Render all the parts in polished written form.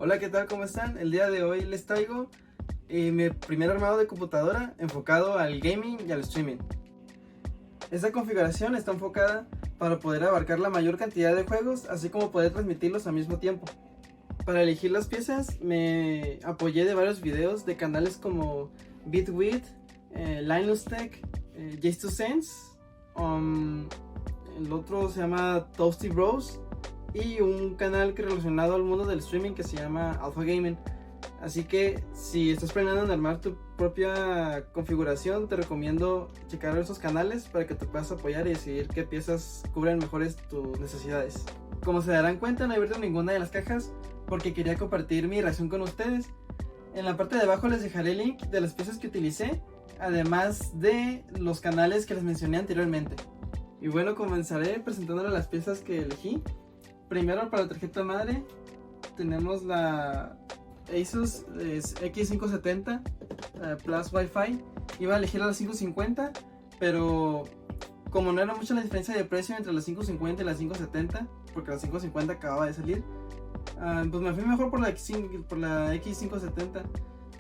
Hola, ¿qué tal? ¿Cómo están? El día de hoy les traigo mi primer armado de computadora enfocado al gaming y al streaming. Esta configuración está enfocada para poder abarcar la mayor cantidad de juegos, así como poder transmitirlos al mismo tiempo. Para elegir las piezas me apoyé de varios videos de canales como Bitwit, Linus Tech, J2Sense, el otro se llama Toasty Bros, y un canal relacionado al mundo del streaming que se llama Alpha Gaming. Así que si estás planeando armar tu propia configuración, te recomiendo checar esos canales para que te puedas apoyar y decidir qué piezas cubren mejores tus necesidades. Como se darán cuenta, no he abierto ninguna de las cajas porque quería compartir mi reacción con ustedes. En la parte de abajo les dejaré el link de las piezas que utilicé, además de los canales que les mencioné anteriormente. Y bueno, comenzaré presentándoles las piezas que elegí. Primero, para la tarjeta madre tenemos la Asus X570 Plus Wi-Fi. Iba a elegir la 550, pero como no era mucha la diferencia de precio entre la 550 y la 570, porque la 550 acababa de salir, pues me fui mejor por la X570.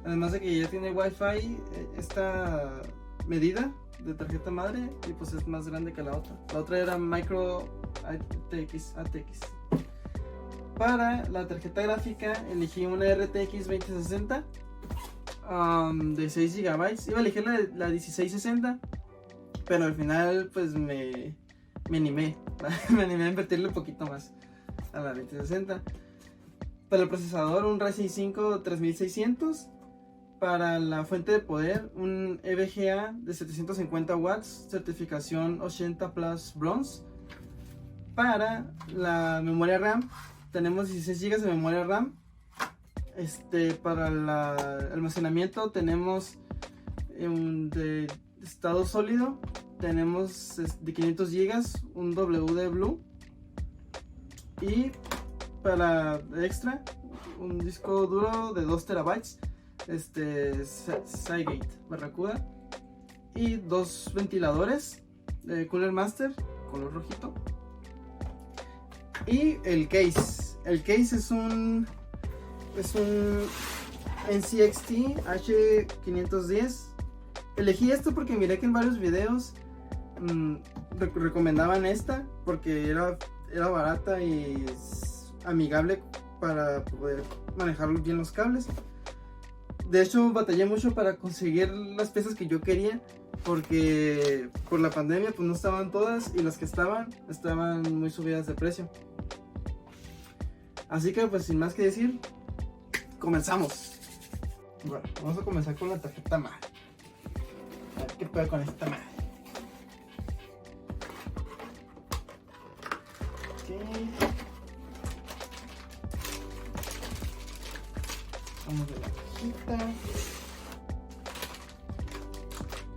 Además de que ya tiene Wi-Fi esta medida de tarjeta madre, y pues es más grande que la otra. La otra era Micro ATX. Para la tarjeta gráfica elegí una RTX 2060 de 6 GB. Iba a elegir la 1660, pero al final pues me animé. Me animé a invertirle un poquito más a la 2060. Para el procesador, un Ryzen 5 3600. Para la fuente de poder, un EVGA de 750 watts, certificación 80 Plus Bronze. Para la memoria RAM, tenemos 16 GB de memoria RAM. Para el almacenamiento tenemos de estado sólido, tenemos de 500 GB, un WD Blue. Y para extra, un disco duro de 2 TB, Seagate Barracuda, y dos ventiladores de Cooler Master color rojito. Y el case es un NCXT H510. Elegí esto porque miré que en varios videos recomendaban esta porque era barata y amigable para poder manejar bien los cables. De hecho, batallé mucho para conseguir las piezas que yo quería, porque por la pandemia pues no estaban todas, y las que estaban muy subidas de precio. Así que pues sin más que decir, comenzamos. Bueno, vamos a comenzar con la tarjeta madre. A ver qué puedo con esta madre. Okay. Vamos de la cajita.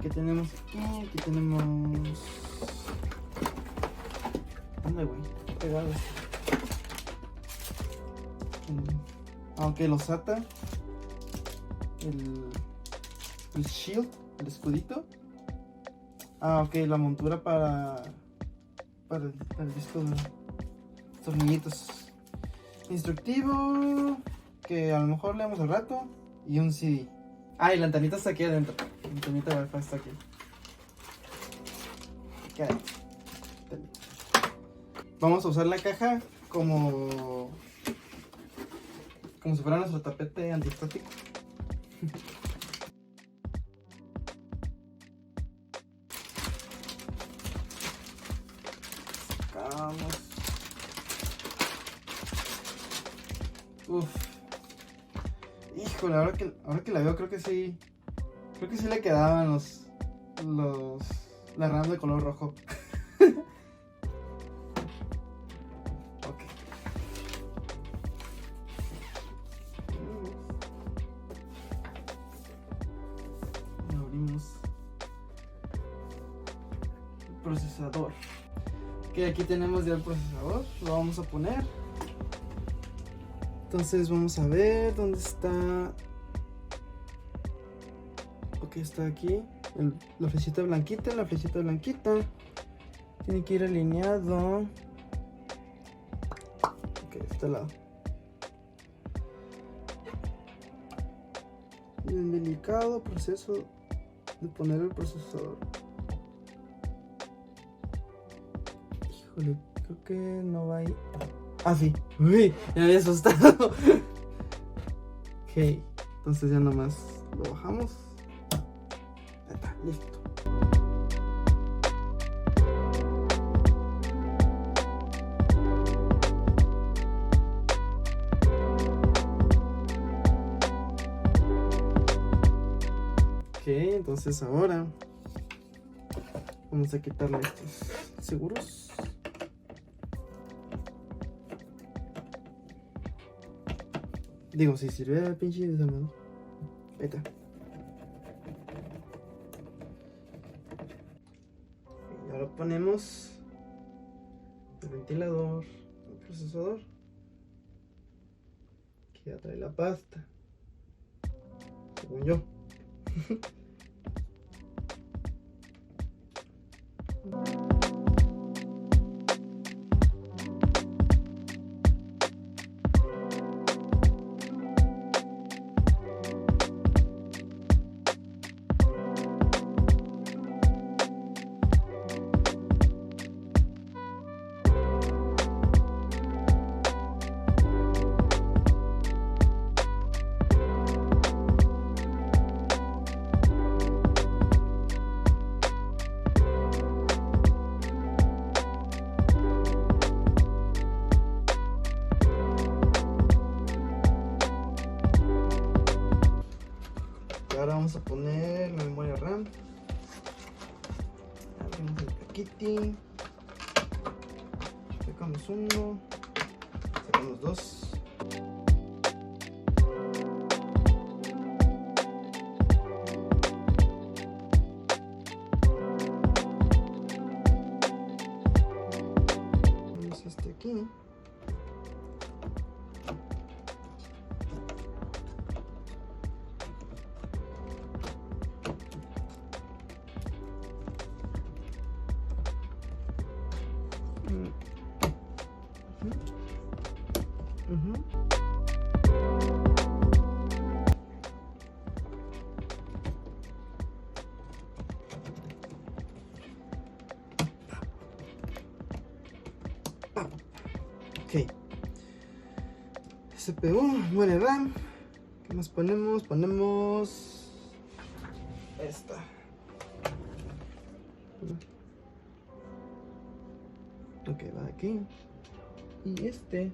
¿Qué tenemos aquí? Aquí tenemos... ¿Dónde, güey? Pegado. Aunque los SATA, el shield, el escudito. Ok, la montura para el disco de tornillitos. Instructivo, que a lo mejor leemos al rato, y un CD. Y la antenita está aquí adentro. La antenita de Wi-Fi está aquí. Okay. Vamos a usar la caja como si fuera nuestro tapete antiestático. Sacamos. Híjole, ahora que la veo, creo que sí le quedaban la RAM de color rojo. Procesador. Que aquí tenemos ya el procesador, lo vamos a poner. Entonces vamos a ver dónde está. Ok, está aquí la flechita blanquita. Tiene que ir alineado. Ok, este lado. el delicado proceso de poner el procesador. Híjole, creo que no va ahí. Ah, sí. Uy, me había asustado. Ok, entonces ya nomás lo bajamos. Ahí está, listo. Ok, entonces ahora vamos a quitarle estos seguros. Digo, si sirve el pinche desarmador. Ahí está. Y ahora ponemos el ventilador, el procesador, que ya trae la pasta, según yo. Ahora vamos a poner la memoria RAM. Abrimos el paquete. Sacamos uno. Sacamos dos. Ponemos este aquí. Ok. CPU, muere RAM. ¿Qué más ponemos? Ponemos esta. Ok, va aquí. Y este.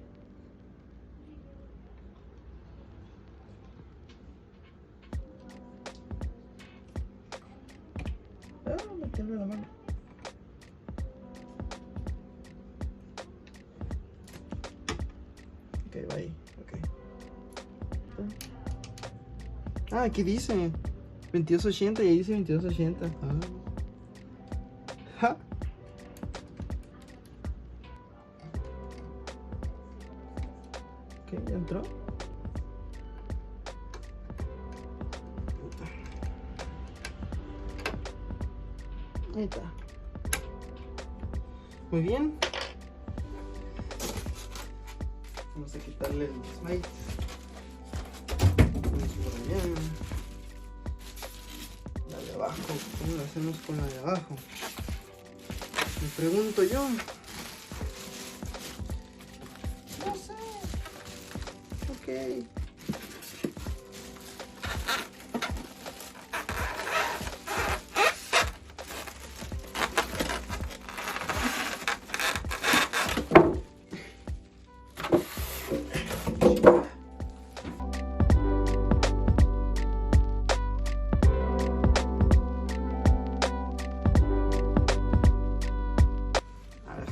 Ah, me tiembla la mano. Ok, va ahí. Ok. Ah, aquí dice 2280 y ahí dice 2280. Ah. Ja. Ok, ya entró. Ahí está. Muy bien. Vamos a quitarle el slide. Vamos por allá. La de abajo. ¿Cómo lo hacemos con la de abajo? Me pregunto yo. No sé. Ok.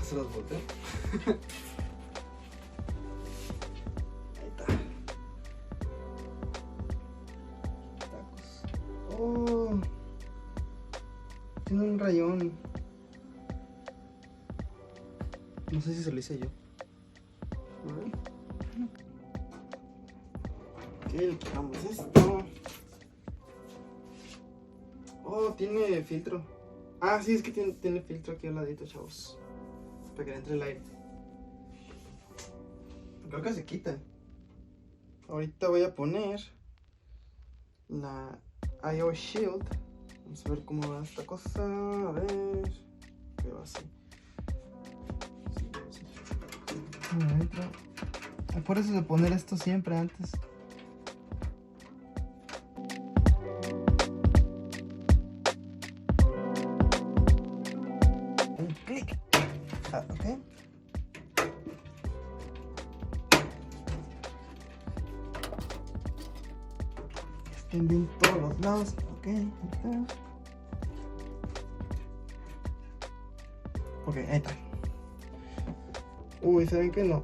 Se los boté. Ahí está. Tacos. Oh, tiene un rayón. No sé si se lo hice yo. Ok, le quitamos esto. Oh, tiene filtro. Ah, sí, es que tiene filtro aquí al ladito, chavos. Para que le entre el aire. Creo que se quita. Ahorita voy a poner la IO Shield. Vamos a ver cómo va esta cosa. A ver. ¿Qué va así? Adentro. Acuérdense de poner esto siempre antes. Un clic. Ok. Estén bien todos los lados. Ok. Ok, ahí está. Uy, ¿saben qué? No.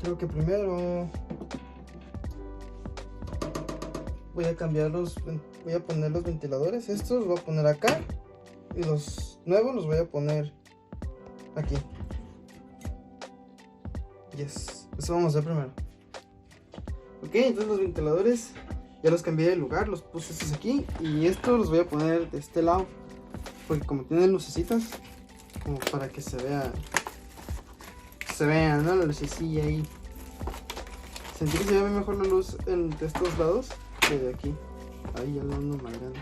Creo que primero voy a cambiar voy a poner los ventiladores. Estos los voy a poner acá y los nuevos los voy a poner aquí. Yes, eso vamos a hacer primero. Ok, entonces los ventiladores ya los cambié de lugar, los puse estos aquí y estos los voy a poner de este lado porque como tienen lucecitas, como para que se vean, ¿no? La lucecilla ahí. Sentí que se ve mejor la luz de estos lados que de aquí. Ahí ya lo ando más grande.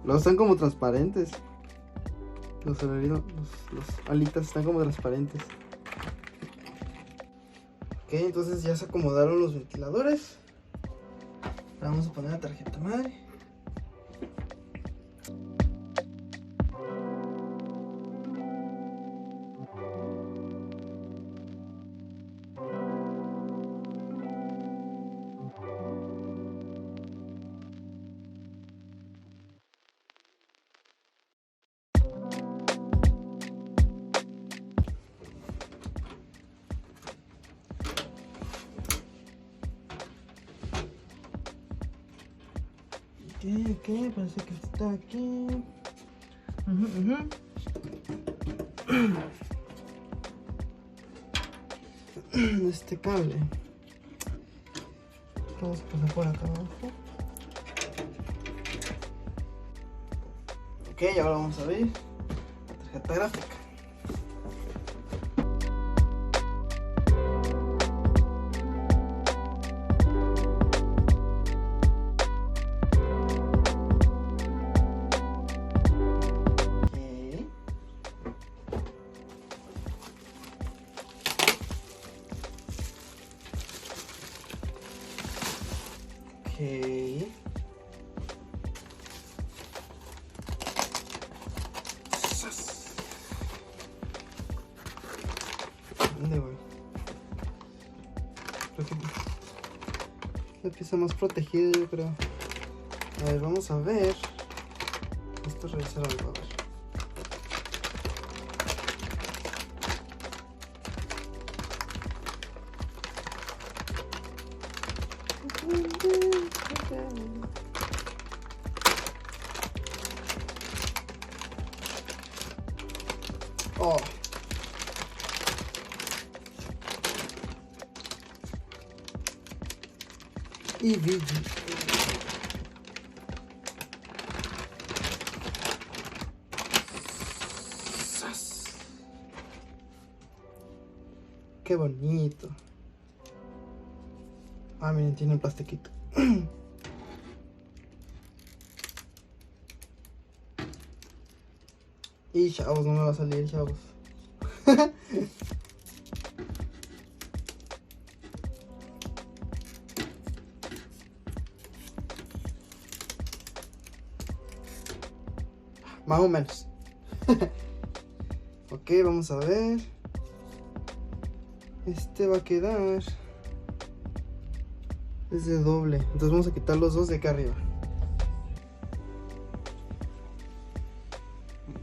Los están como transparentes. Los alitas están como transparentes. Ok, entonces ya se acomodaron los ventiladores. Ahora vamos a poner la tarjeta madre. Ok, parece que está aquí. Este cable. Vamos a pasar por acá abajo. Ok, ahora vamos a ver la tarjeta gráfica. Ok. ¿Dónde voy? Creo que la pieza más protegida, yo creo. A ver, vamos a ver. Esto es revisar algo, a ver. Oh. Y vídeo. Qué bonito. Ah, miren, tiene un plastiquito. Y chavos, no me va a salir, chavos. Más o menos. Ok, vamos a ver. Este va a quedar. Es de doble. Entonces vamos a quitar los dos de acá arriba.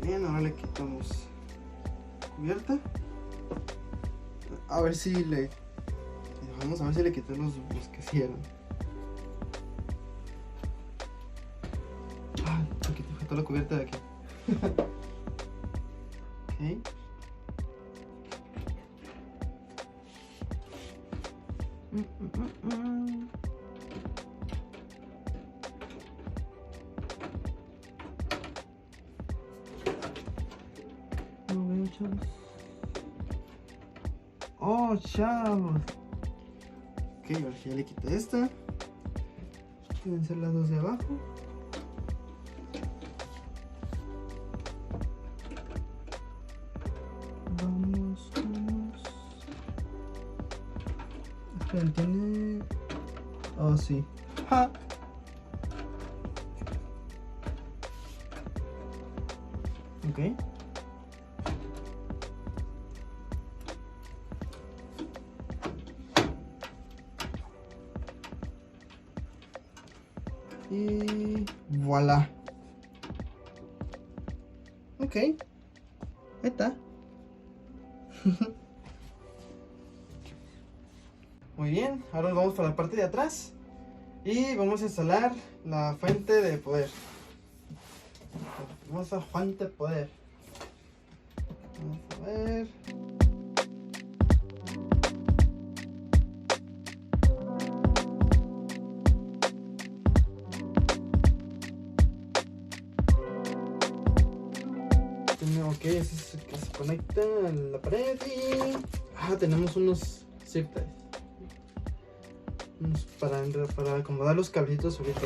Bien, ahora le quitamos cubierta. A ver si le... Vamos a ver si le quité los que hicieron. Ah, aquí te faltó la cubierta de aquí. Ok. No veo, chavos. Oh, chavos. Ok, ahora ya le quité esta. Deben ser las dos de abajo. Vamos. Esperen, tiene... Oh, sí. ¡Ja! Ok. Y voilà. Ok. Ahí está. Muy bien, ahora nos vamos para la parte de atrás y vamos a instalar la fuente de poder. Vamos a fuente de poder. Vamos a ver. Ok, ese es el que se conecta a la pared y... tenemos unos zip ties. Para acomodar los cablitos ahorita.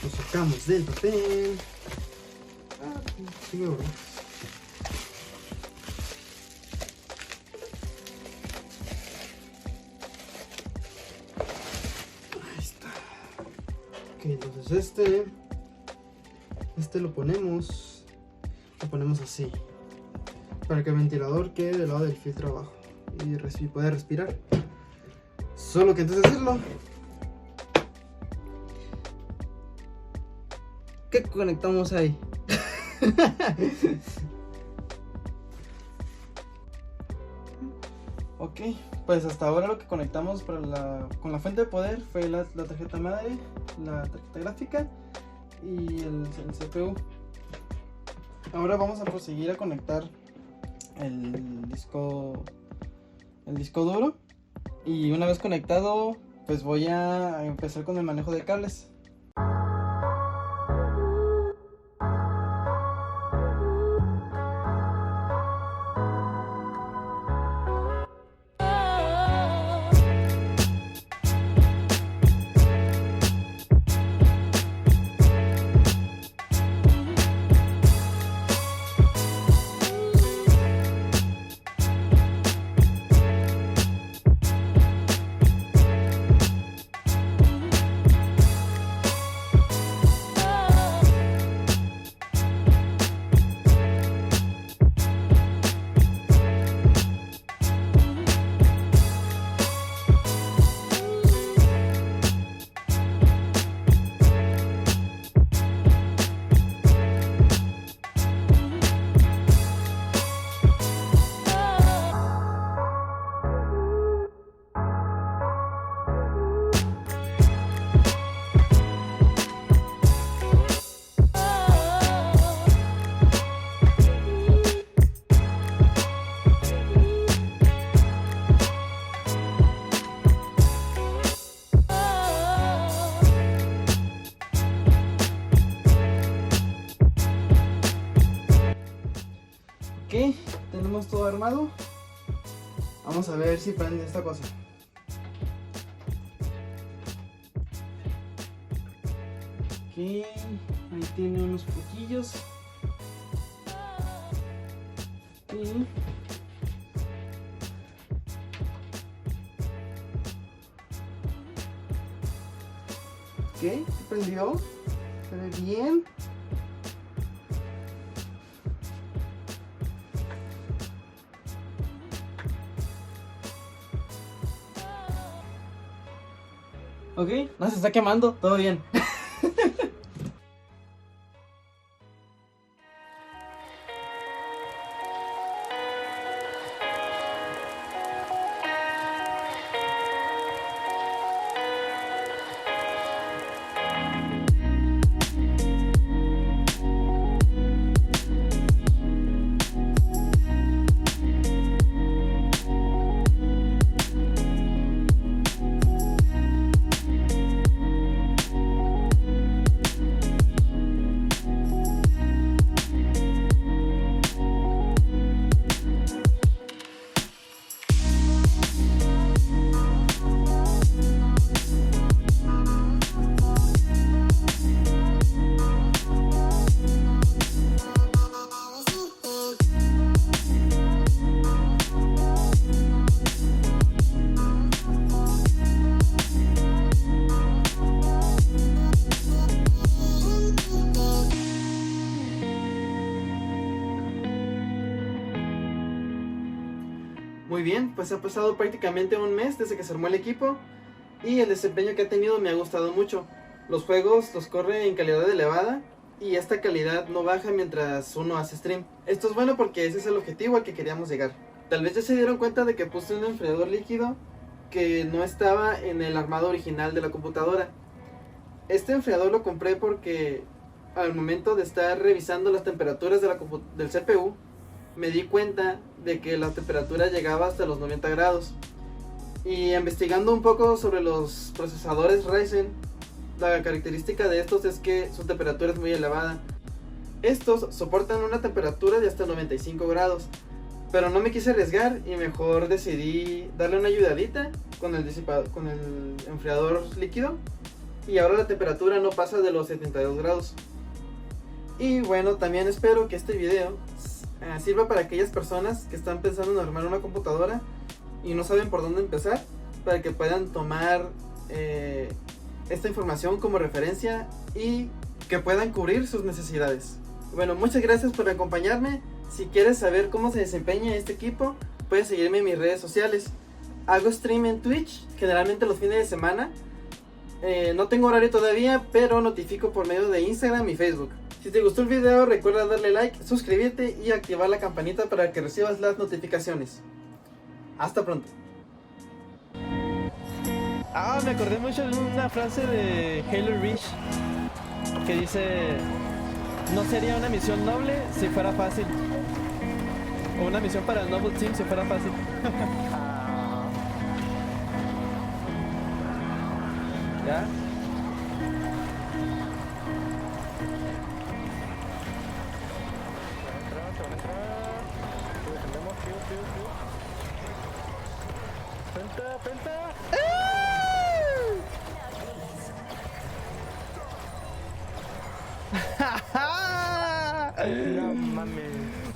Lo sacamos del papel. Sigue, bro. Ahí está. Ok, entonces este lo ponemos así, para que el ventilador quede del lado del filtro abajo y pueda respirar. Solo que antes de hacerlo, ¿qué conectamos ahí? Ok, pues hasta ahora lo que conectamos con la fuente de poder fue la tarjeta madre, la tarjeta gráfica y el CPU. Ahora vamos a proseguir a conectar el disco duro, y una vez conectado pues voy a empezar con el manejo de cables. Ok, tenemos todo armado. Vamos a ver si prende esta cosa. Ok, ahí tiene unos poquillos. Y ok, prendió. Se ve bien. Ok, no se está quemando, todo bien. muy bien, pues ha pasado prácticamente un mes desde que se armó el equipo y el desempeño que ha tenido me ha gustado mucho. Los juegos los corre en calidad elevada y esta calidad no baja mientras uno hace stream. Esto es bueno porque ese es el objetivo al que queríamos llegar. Tal vez ya se dieron cuenta de que puse un enfriador líquido que no estaba en el armado original de la computadora. Este enfriador lo compré porque al momento de estar revisando las temperaturas del CPU, me di cuenta de que la temperatura llegaba hasta los 90 grados. Y investigando un poco sobre los procesadores Ryzen, la característica de estos es que su temperatura es muy elevada. Estos soportan una temperatura de hasta 95 grados, pero no me quise arriesgar y mejor decidí darle una ayudadita con el enfriador líquido, y ahora la temperatura no pasa de los 72 grados. Y bueno, también espero que este video sirva para aquellas personas que están pensando en armar una computadora y no saben por dónde empezar, para que puedan tomar esta información como referencia y que puedan cubrir sus necesidades. Bueno, muchas gracias por acompañarme. Si quieres saber cómo se desempeña este equipo, puedes seguirme en mis redes sociales. Hago stream en Twitch, generalmente los fines de semana. No tengo horario todavía, pero notifico por medio de Instagram y Facebook. Si te gustó el video, recuerda darle like, suscribirte y activar la campanita para que recibas las notificaciones. Hasta pronto. Me acordé mucho de una frase de Halo Reach que dice: no sería una misión noble si fuera fácil, o una misión para el Noble Team si fuera fácil. ¿Ya? Penta. No mames.